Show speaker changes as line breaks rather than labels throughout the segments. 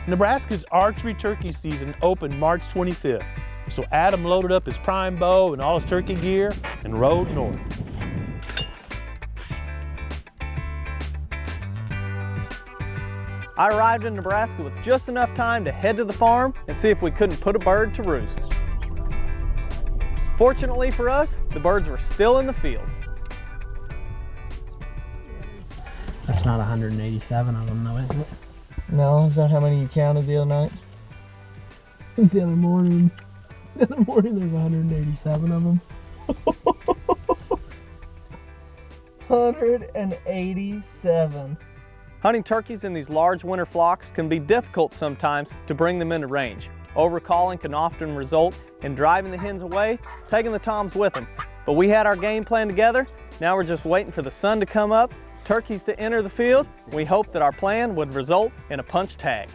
Nebraska's archery turkey season opened March 25th, so Adam loaded up his prime bow and all his turkey gear and rode north.
I arrived in Nebraska with just enough time to head to the farm and see if we couldn't put a bird to roost. Fortunately for us, the birds were still in the field.
That's not 187 of them though, is it?
No, is that how many you counted the other night?
The other morning there's 187 of them.
187. Hunting turkeys in these large winter flocks can be difficult sometimes to bring them into range. Overcalling can often result in driving the hens away, taking the toms with them. But we had our game plan together. Now we're just waiting for the sun to come up, turkeys to enter the field. We hope that our plan would result in a punch tag.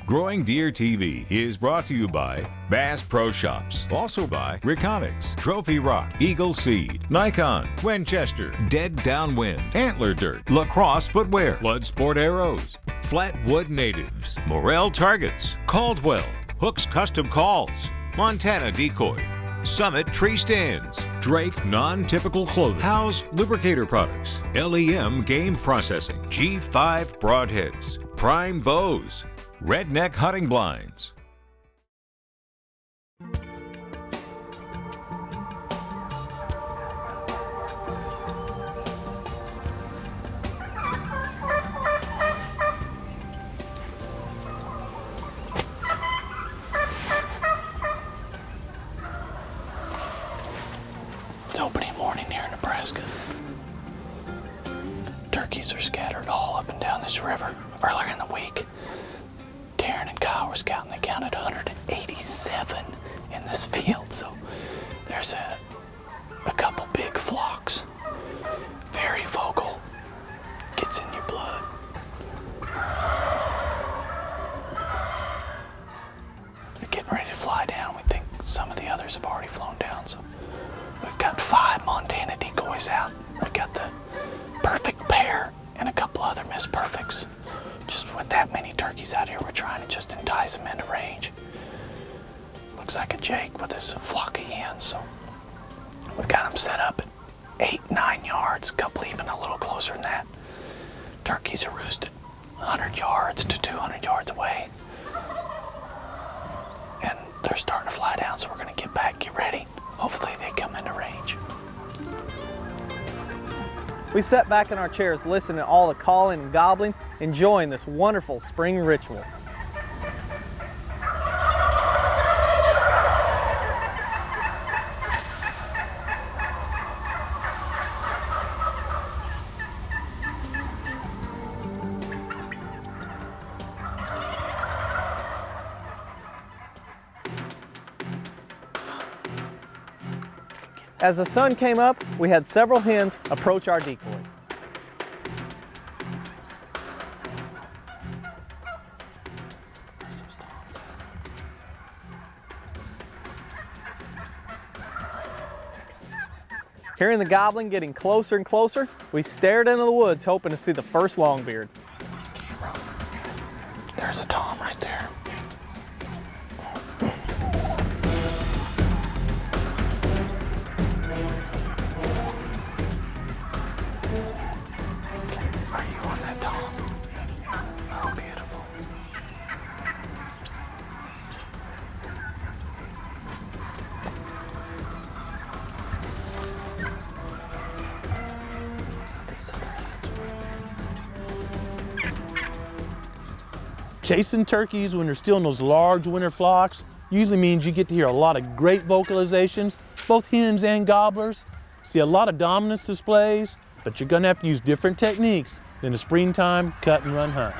Growing Deer TV is brought to you by Bass Pro Shops, also by Reconics, Trophy Rock, Eagle Seed, Nikon, Winchester, Dead Downwind, Antler Dirt, Lacrosse Footwear, Bloodsport Arrows, Flatwood Natives, Morel Targets, Caldwell, Hooks Custom Calls, Montana Decoy, Summit Tree Stands, Drake Non-Typical Clothing, House Lubricator Products, LEM Game Processing, G5 Broadheads, Prime Bows, Redneck Hunting Blinds.
It's opening morning here in Nebraska. Turkeys are scattered all up and down this river. Earlier in the week, Taryn and Kyle were scouting. They counted 187 in this field, so there's a couple big flocks. Very vocal, gets in your blood. They're getting ready to fly down. We think some of the others have already flown down, so we've got 5 Montana decoys out. We've got the perfect pair and a couple other Miss Perfects. Just with that many turkeys out here, we're trying to just entice them into range. Looks like a Jake with his flock of hens, so we've got them set up at 8-9 yards, a couple even a little closer than that. Turkeys are roosted 100 yards to 200 yards away. And they're starting to fly down, so we're gonna get back, get ready. Hopefully they come into range.
We sat back in our chairs listening to all the calling and gobbling, enjoying this wonderful spring ritual. As the sun came up, we had several hens approach our decoys. Hearing the gobbling getting closer and closer, we stared into the woods hoping to see the first longbeard.
There's a tom right there. Are you on that tom? Oh, beautiful. These other hands.
Chasing turkeys when they're still in those large winter flocks usually means you get to hear a lot of great vocalizations, both hens and gobblers. See a lot of dominance displays, but you're gonna have to use different techniques than a springtime cut and run hunt.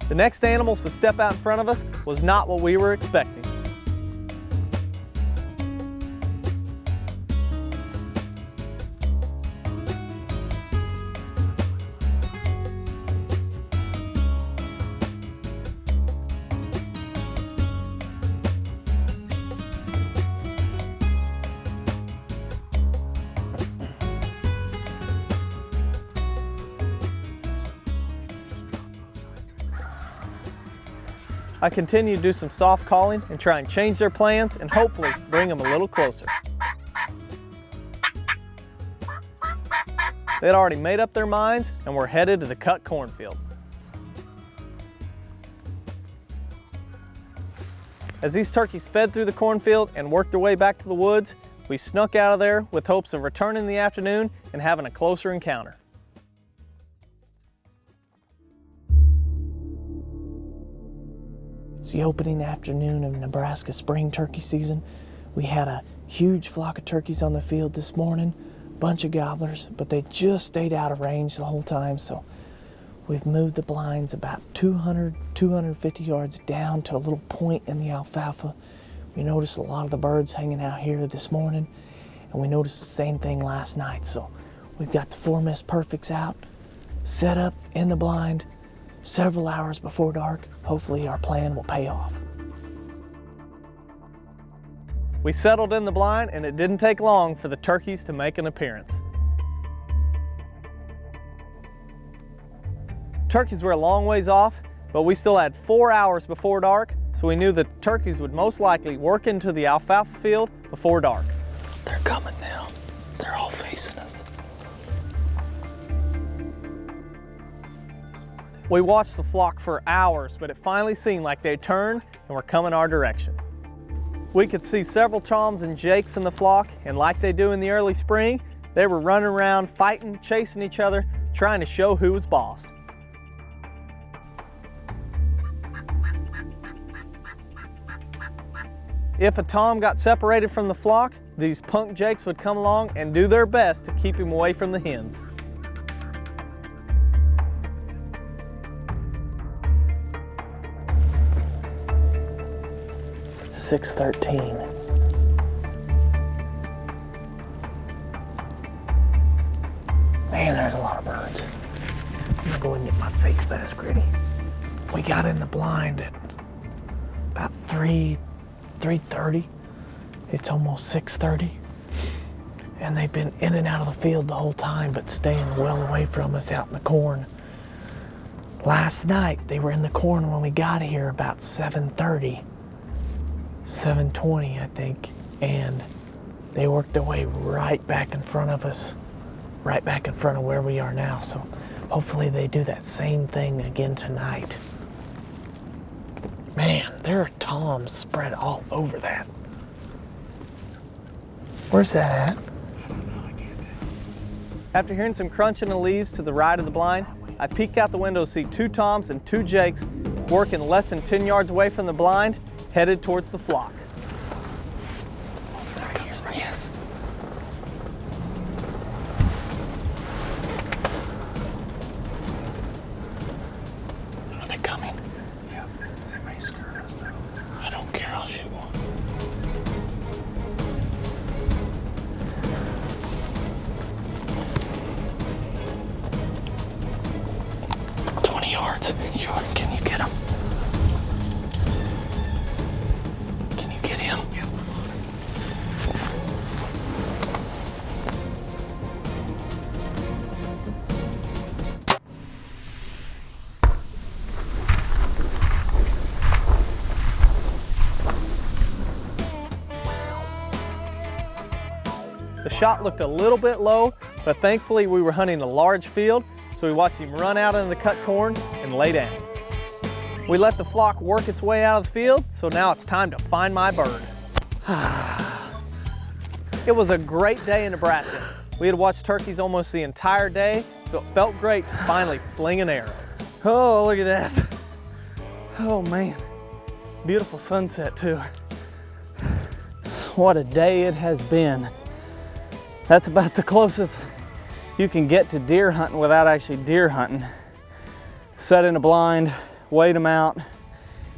The next animals to step out in front of us was not what we were expecting. I continue to do some soft calling and try and change their plans and hopefully bring them a little closer. They'd already made up their minds and were headed to the cut cornfield. As these turkeys fed through the cornfield and worked their way back to the woods, we snuck out of there with hopes of returning in the afternoon and having a closer encounter.
It's the opening afternoon of Nebraska spring turkey season. We had a huge flock of turkeys on the field this morning, bunch of gobblers, but they just stayed out of range the whole time, so we've moved the blinds about 200, 250 yards down to a little point in the alfalfa. We noticed a lot of the birds hanging out here this morning, and we noticed the same thing last night, so we've got the 4 Miss Perfects out, set up in the blind, several hours before dark. Hopefully our plan will pay off.
We settled in the blind and it didn't take long for the turkeys to make an appearance. Turkeys were a long ways off, but we still had 4 hours before dark, so we knew the turkeys would most likely work into the alfalfa field before dark.
They're coming now. They're all facing us.
We watched the flock for hours, but it finally seemed like they turned and were coming our direction. We could see several toms and jakes in the flock, and like they do in the early spring, they were running around, fighting, chasing each other, trying to show who was boss. If a tom got separated from the flock, these punk jakes would come along and do their best to keep him away from the hens.
$6.13. Man, there's a lot of birds. I'm gonna go and get my face mask ready. We got in the blind at about 3:30. It's almost 6:30. And they've been in and out of the field the whole time, but staying well away from us out in the corn. Last night, they were in the corn when we got here about 7:30. 7:20, I think, and they worked their way right back in front of us, right back in front of where we are now, so hopefully they do that same thing again tonight. Man, there are toms spread all over that. Where's that at?
After hearing some crunching of leaves to the right of the blind, I peeked out the window to see 2 toms and 2 jakes working less than 10 yards away from the blind, headed towards the flock.
Yes. Are they coming? Yeah, they may skirt us though. I don't care, I'll shoot one. Yards. Can you get him? Can you get him? Yeah.
The shot looked a little bit low, but thankfully we were hunting a large field, so we watched him run out into the cut corn and lay down. We let the flock work its way out of the field, so now it's time to find my bird. It was a great day in Nebraska. We had watched turkeys almost the entire day, so it felt great to finally fling an arrow. Oh, look at that. Oh man, beautiful sunset too. What a day it has been. That's about the closest you can get to deer hunting without actually deer hunting. Set in a blind, weighed them out.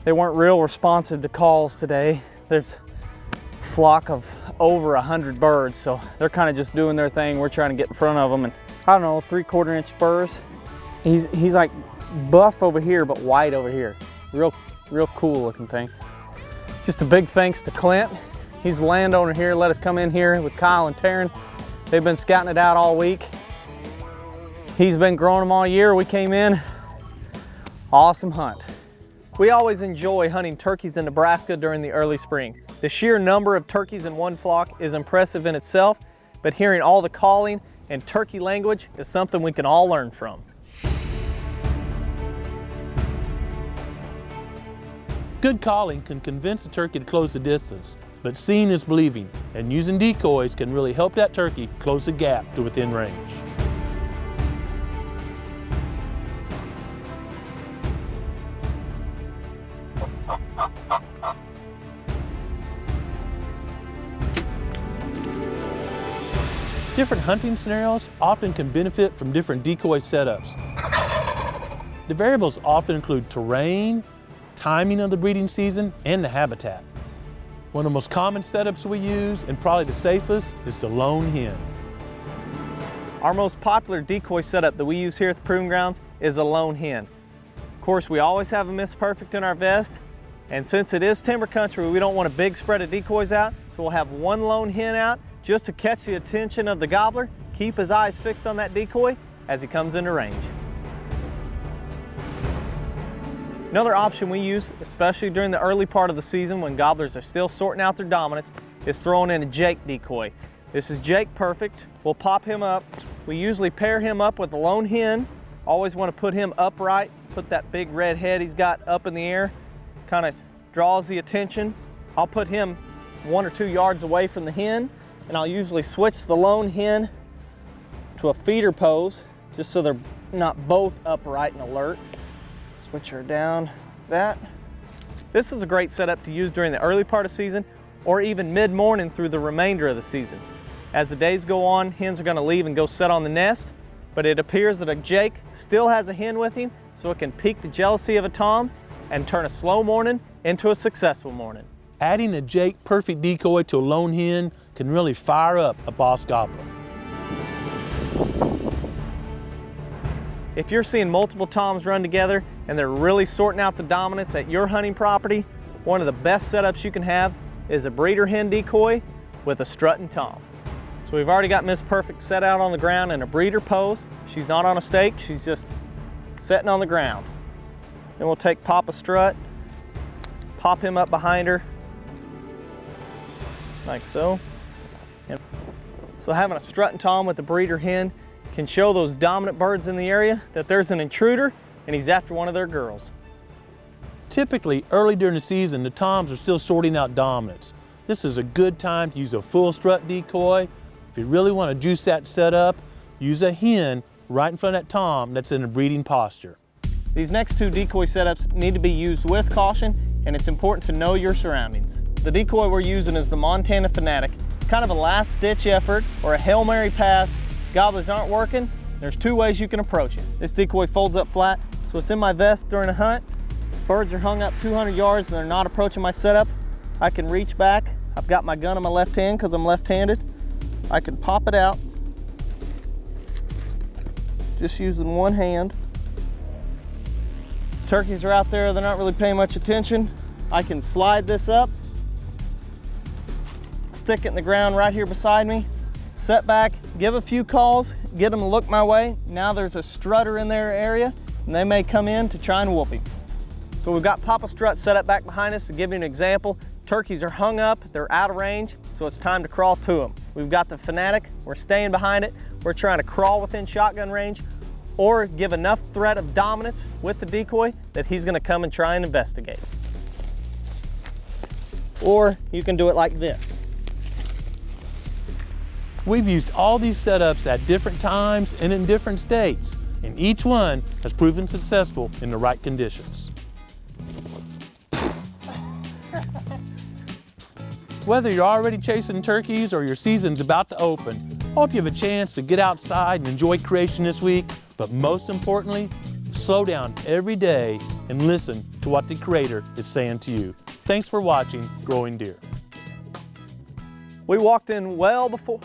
They weren't real responsive to calls today. There's a flock of over 100 birds, so they're kind of just doing their thing. We're trying to get in front of them, and I don't know, 3/4 inch spurs. He's like buff over here, but white over here. Real cool looking thing. Just a big thanks to Clint. He's the landowner here, let us come in here with Kyle and Taryn. They've been scouting it out all week. He's been growing them all year. We came in, awesome hunt. We always enjoy hunting turkeys in Nebraska during the early spring. The sheer number of turkeys in one flock is impressive in itself, but hearing all the calling and turkey language is something we can all learn from.
Good calling can convince a turkey to close the distance, but seeing is believing, and using decoys can really help that turkey close the gap to within range. Different hunting scenarios often can benefit from different decoy setups. The variables often include terrain, timing of the breeding season, and the habitat. One of the most common setups we use, and probably the safest, is the lone hen.
Our most popular decoy setup that we use here at the Proving Grounds is a lone hen. Of course, we always have a Miss Perfect in our vest, and since it is timber country, we don't want a big spread of decoys out, so we'll have one lone hen out just to catch the attention of the gobbler, keep his eyes fixed on that decoy as he comes into range. Another option we use, especially during the early part of the season when gobblers are still sorting out their dominance, is throwing in a Jake decoy. This is Jake Perfect. We'll pop him up. We usually pair him up with a lone hen. Always want to put him upright, put that big red head he's got up in the air, kind of draws the attention. I'll put him 1 or 2 yards away from the hen, and I'll usually switch the lone hen to a feeder pose, just so they're not both upright and alert. Switch her down that. This is a great setup to use during the early part of season or even mid-morning through the remainder of the season. As the days go on, hens are going to leave and go set on the nest, but it appears that a Jake still has a hen with him, so it can pique the jealousy of a tom and turn a slow morning into a successful morning.
Adding a Jake Perfect decoy to a lone hen can really fire up a boss gobbler.
If you're seeing multiple toms run together and they're really sorting out the dominance at your hunting property, one of the best setups you can have is a breeder hen decoy with a strutting tom. So we've already got Miss Perfect set out on the ground in a breeder pose. She's not on a stake, she's just sitting on the ground. Then we'll take Papa Strut, pop him up behind her, like so. So having a strutting tom with the breeder hen can show those dominant birds in the area that there's an intruder and he's after one of their girls.
Typically, early during the season, the toms are still sorting out dominance. This is a good time to use a full strut decoy. If you really want to juice that setup, use a hen right in front of that tom that's in a breeding posture.
These next 2 decoy setups need to be used with caution, and it's important to know your surroundings. The decoy we're using is the Montana Fanatic. Kind of a last-ditch effort or a Hail Mary pass. Gobblers aren't working, there's 2 ways you can approach it. This decoy folds up flat, so it's in my vest during a hunt. Birds are hung up 200 yards and they're not approaching my setup. I can reach back. I've got my gun in my left hand because I'm left-handed. I can pop it out, just using one hand. Turkeys are out there, they're not really paying much attention. I can slide this up, stick it in the ground right here beside me, set back, give a few calls, get them to look my way. Now there's a strutter in their area and they may come in to try and whoop him. So we've got Papa Strut set up back behind us to give you an example. Turkeys are hung up, they're out of range, so it's time to crawl to them. We've got the Fanatic, we're staying behind it. We're trying to crawl within shotgun range or give enough threat of dominance with the decoy that he's gonna come and try and investigate. Or you can do it like this.
We've used all these setups at different times and in different states, and each one has proven successful in the right conditions. Whether you're already chasing turkeys or your season's about to open, hope you have a chance to get outside and enjoy creation this week, but most importantly, slow down every day and listen to what the Creator is saying to you. Thanks for watching Growing Deer.
We walked in well before.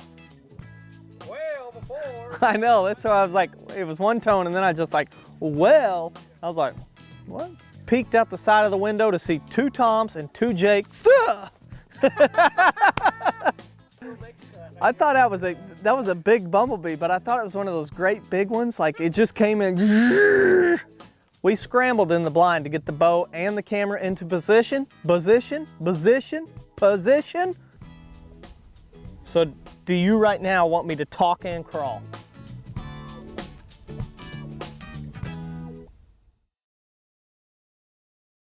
I know, that's why I was like, it was one tone and then I just like, well, I was like, what? Peeked out the side of the window to see 2 Toms and 2 Jakes. I thought that was a big bumblebee, but I thought it was one of those great big ones. Like it just came in. We scrambled in the blind to get the bow and the camera into position. So do you right now want me to talk and crawl?